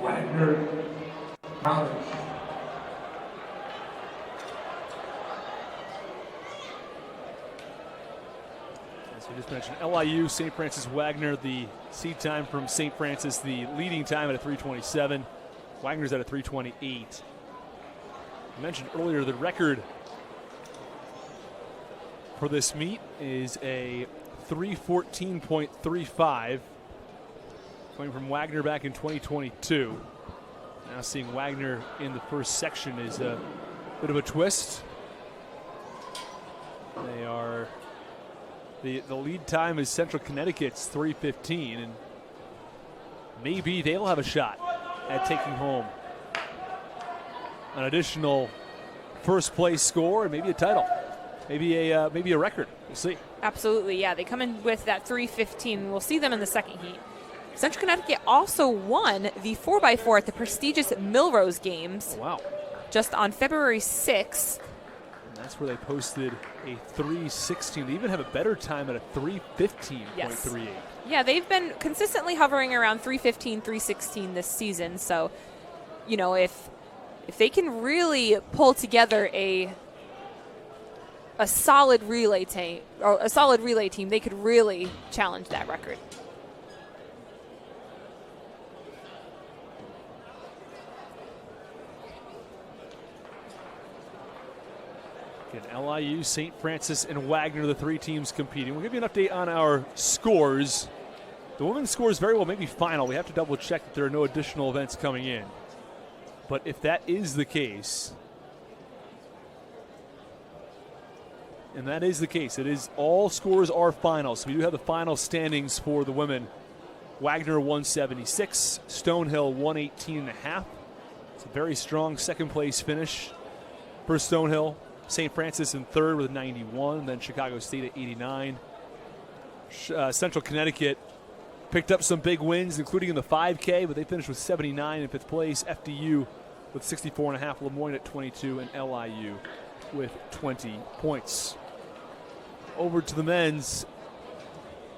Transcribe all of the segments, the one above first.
Wagner College. As we just mentioned, LIU, St. Francis Wagner, the seed time from St. Francis, the leading time at a 3:27. Wagner's at a 3:28. I mentioned earlier the record for this meet is a 3:14.35, coming from Wagner back in 2022. Now seeing Wagner in the first section is a bit of a twist. They are the lead time is Central Connecticut's 3:15, and maybe they'll have a shot at taking home an additional first place score and maybe a title, maybe a record. We'll see. Absolutely, yeah. They come in with that 3:15. We'll see them in the second heat. Central Connecticut also won the 4x4 at the prestigious Milrose Games. Oh, wow. Just on February 6th. And that's where they posted a 3:16. They even have a better time at a 3:15.38. Yes. Yeah, they've been consistently hovering around 3:15, 3:16 this season. So, you know, if they can really pull together a solid relay team, they could really challenge that record. Again, LIU, St. Francis, and Wagner, the three teams competing. We'll give you an update on our scores. The women's scores very well may be final. We have to double check that there are no additional events coming in. But if that is the case, and that is the case, it is all scores are final. So we do have the final standings for the women. Wagner 176, Stonehill 118.5. It's a very strong second place finish for Stonehill. St. Francis in third with 91, then Chicago State at 89. Central Connecticut picked up some big wins, including in the 5K, but they finished with 79 in fifth place. FDU with 64.5, Lemoyne at 22, and LIU with 20 points. Over to the men's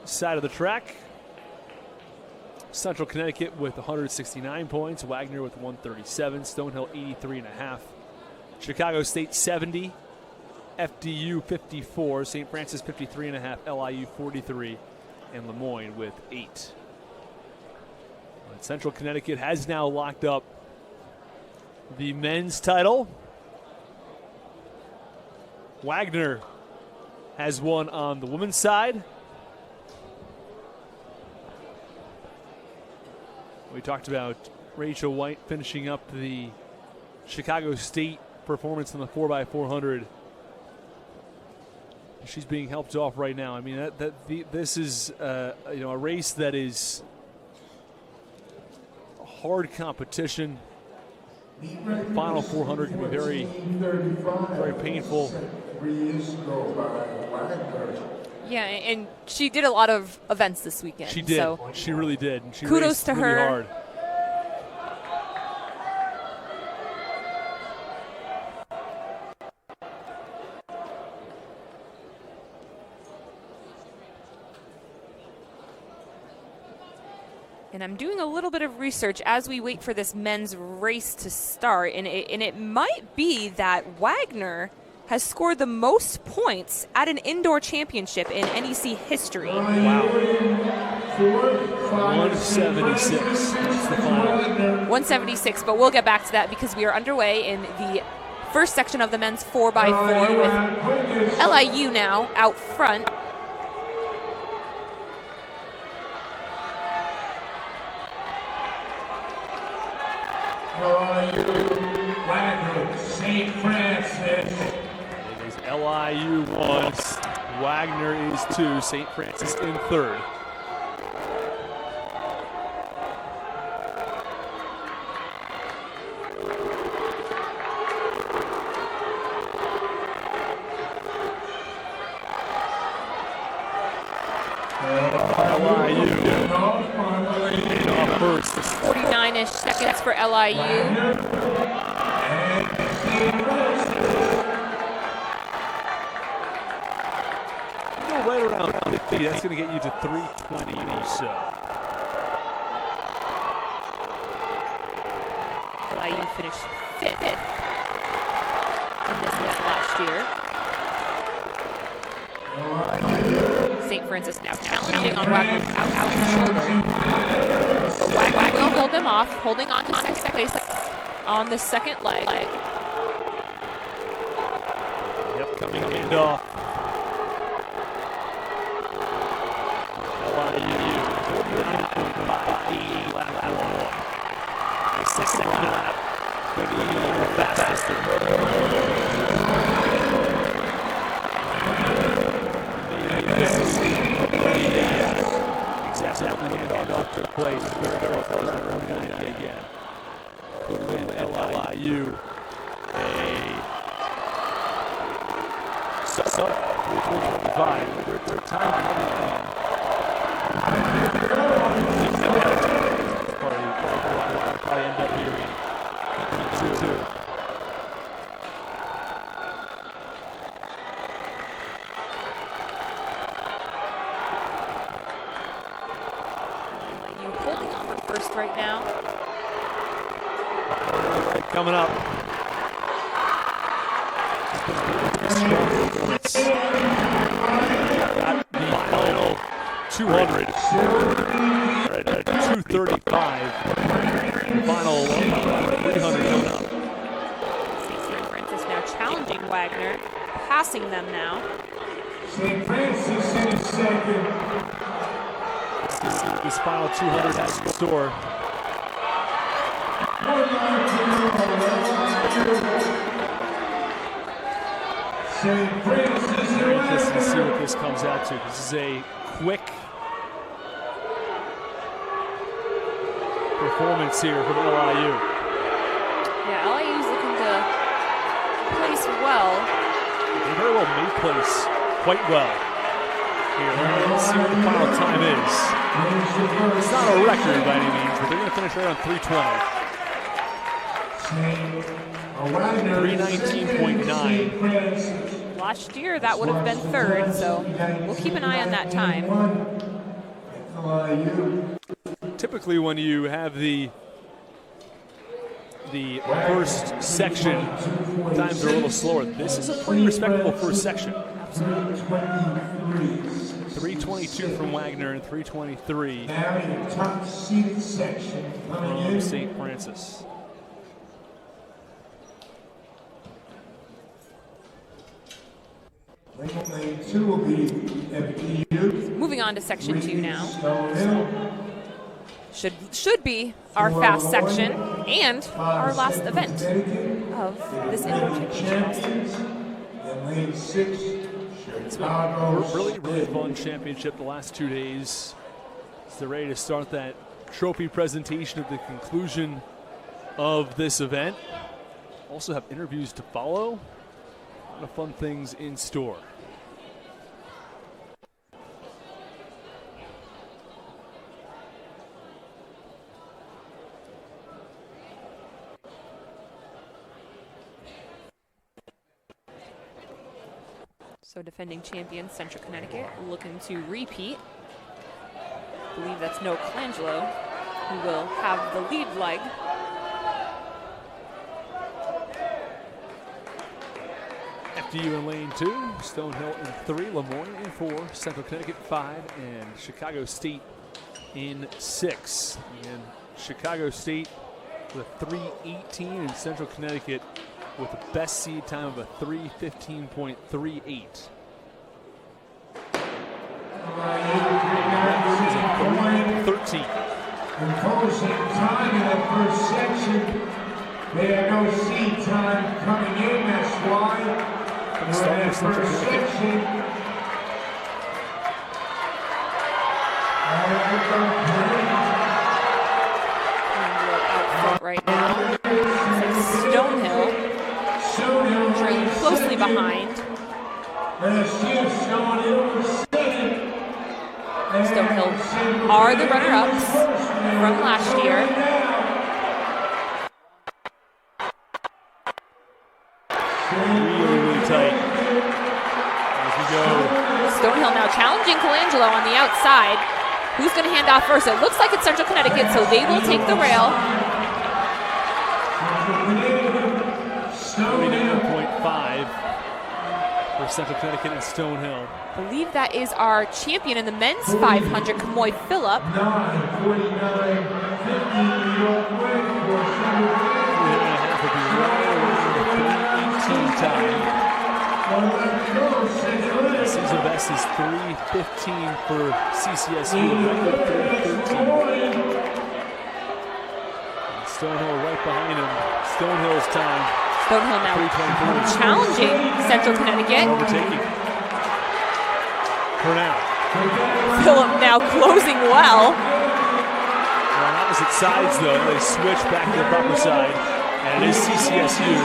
side of the track. Central Connecticut with 169 points, Wagner with 137, Stonehill 83.5. Chicago State 70, FDU 54, St. Francis 53.5, LIU 43, and Lemoyne with 8. But Central Connecticut has now locked up the men's title. Wagner has won on the women's side. We talked about Rachel White finishing up the Chicago State performance in the 4x400. She's being helped off right now. I mean, this is a race that is a hard competition. The final 400 can be very, very painful. Yeah, and she did a lot of events this weekend. She did. So she really did. And she kudos raced to really her. Hard. And I'm doing a little bit of research as we wait for this men's race to start. And it might be that Wagner has scored the most points at an indoor championship in NEC history. Wow. 176. That's the final. 176, but we'll get back to that because we are underway in the first section of the men's 4x4 with LIU now out front. Wagner, St. Francis. It is LIU 1, Wagner is 2, St. Francis in third. LIU off first. 49-ish seconds for LIU. Right around 50, that's going to get you to 320 or so. LIU finished 5th in this list last year. St. Francis now challenging on Wagner's out shoulder. Wagner will hold them off, holding on to second place on the second leg. Yep, coming handoff. LIU 49.58 lap one. The second lap could be the fastest. Exactly handoff took place. Again. Could win LIU a sub 325. Their time probably end up hearing 2. LIU holding on for first right now. Coming up. At the final 200. 235. Final 300 coming up. St. Francis now challenging Wagner, passing them now. St. Francis in second. This final 200 has in store. St. Francis Very interesting to see what this comes out to. This is a quick performance here from LIU. Yeah, LIU's looking to place well. They very well may place quite well. Here, let's see what the final time is. It's not a record by any means, but they're going to finish right on 320. 319.9. Last year, that would have been third, so we'll keep an eye on that time. Typically, when you have the first section, times are a little slower. This is a pretty respectable first section. 322 from Wagner and 323 from St. Francis. Moving on to section 2 now. Should be our fast section and our last event of this indoor championship. It's been a really fun championship the last 2 days. So they're ready to start that trophy presentation at the conclusion of this event. Also have interviews to follow. A lot of fun things in store. So defending champion Central Connecticut looking to repeat. I believe that's No Colangelo, who will have the lead leg. FDU in lane 2, Stonehill in 3, Lemoyne in 4, Central Connecticut 5, and Chicago State in 6. And Chicago State with a 3:18 and Central Connecticut with the best seed time of a 3:15.38. That is a 3:13. Imposing time in the first section. They have no seed time coming in, that's why. In that first section. Out front right now. Stonehill trailing closely behind. Stonehill are the runner-ups from last year. Really tight. As we go. Stonehill now challenging Colangelo on the outside. Who's going to hand off first? It looks like it's Central Connecticut, so they will take the rail. Central Connecticut and Stonehill. I believe that is our champion in the men's 500, Kamoy Phillip. 9:49.50 York Red for Central Connecticut. 3.5 would be right around the 3:18 time. Season best is 3:15 for CCSU, record 3:13. Stonehill right behind him. Stonehill's time. Stonehill now challenging Central Connecticut. Overtaking. For now. Phillip now closing well. On opposite sides, though, they switch back to the proper side. And it is CCSU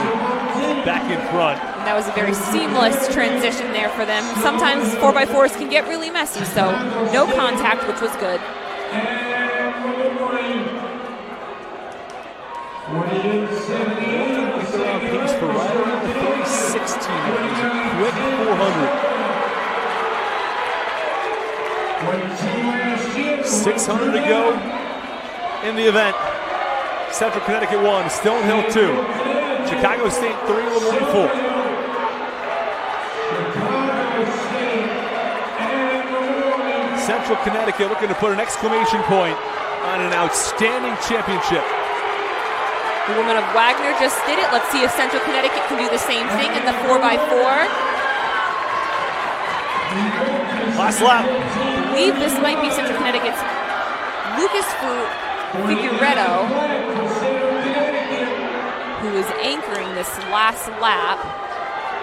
back in front. And that was a very seamless transition there for them. Sometimes 4x4s can get really messy, so no contact, which was good. They're on pace for right around the 3:16. It was a quick 400. 600 to go in the event. Central Connecticut 1, Stonehill 2, Chicago State 3, Lemoyne 4. Central Connecticut looking to put an exclamation point on an outstanding championship. The women of Wagner just did it. Let's see if Central Connecticut can do the same thing in the 4x4. Last lap. I believe this might be Central Connecticut's Lucas Figueredo, who is anchoring this last lap.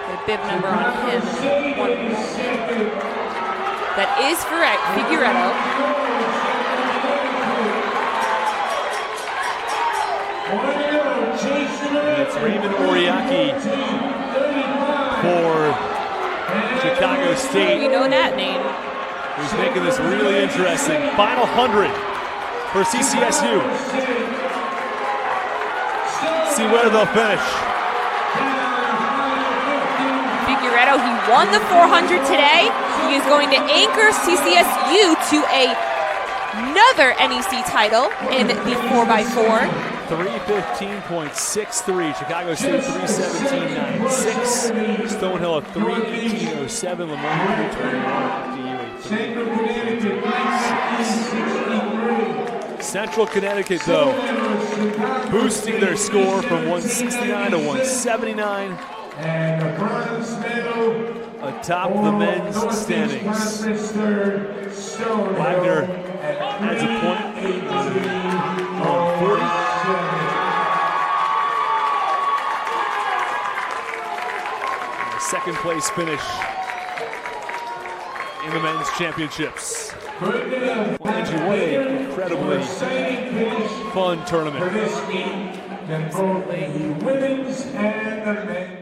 Got a bib number on him. That is Figueredo. And it's Raymond Oriaki for Chicago State. We know that name. Who's making this really interesting. Final 100 for CCSU. See where they'll finish. Figueredo, he won the 400 today. He is going to anchor CCSU to another NEC title in the 4x4. 3:15.63. Chicago State 3:17.96. Stonehill at 3:18.07. Lemoyne 3:21. Central Connecticut, though, boosting their score from 169 to 179. And the bronze medal atop the men's standings. Wagner adds a point on 40. And a second place finish in the men's championships. Angie, what an incredibly fun tournament. For this meet, both the women's and the men's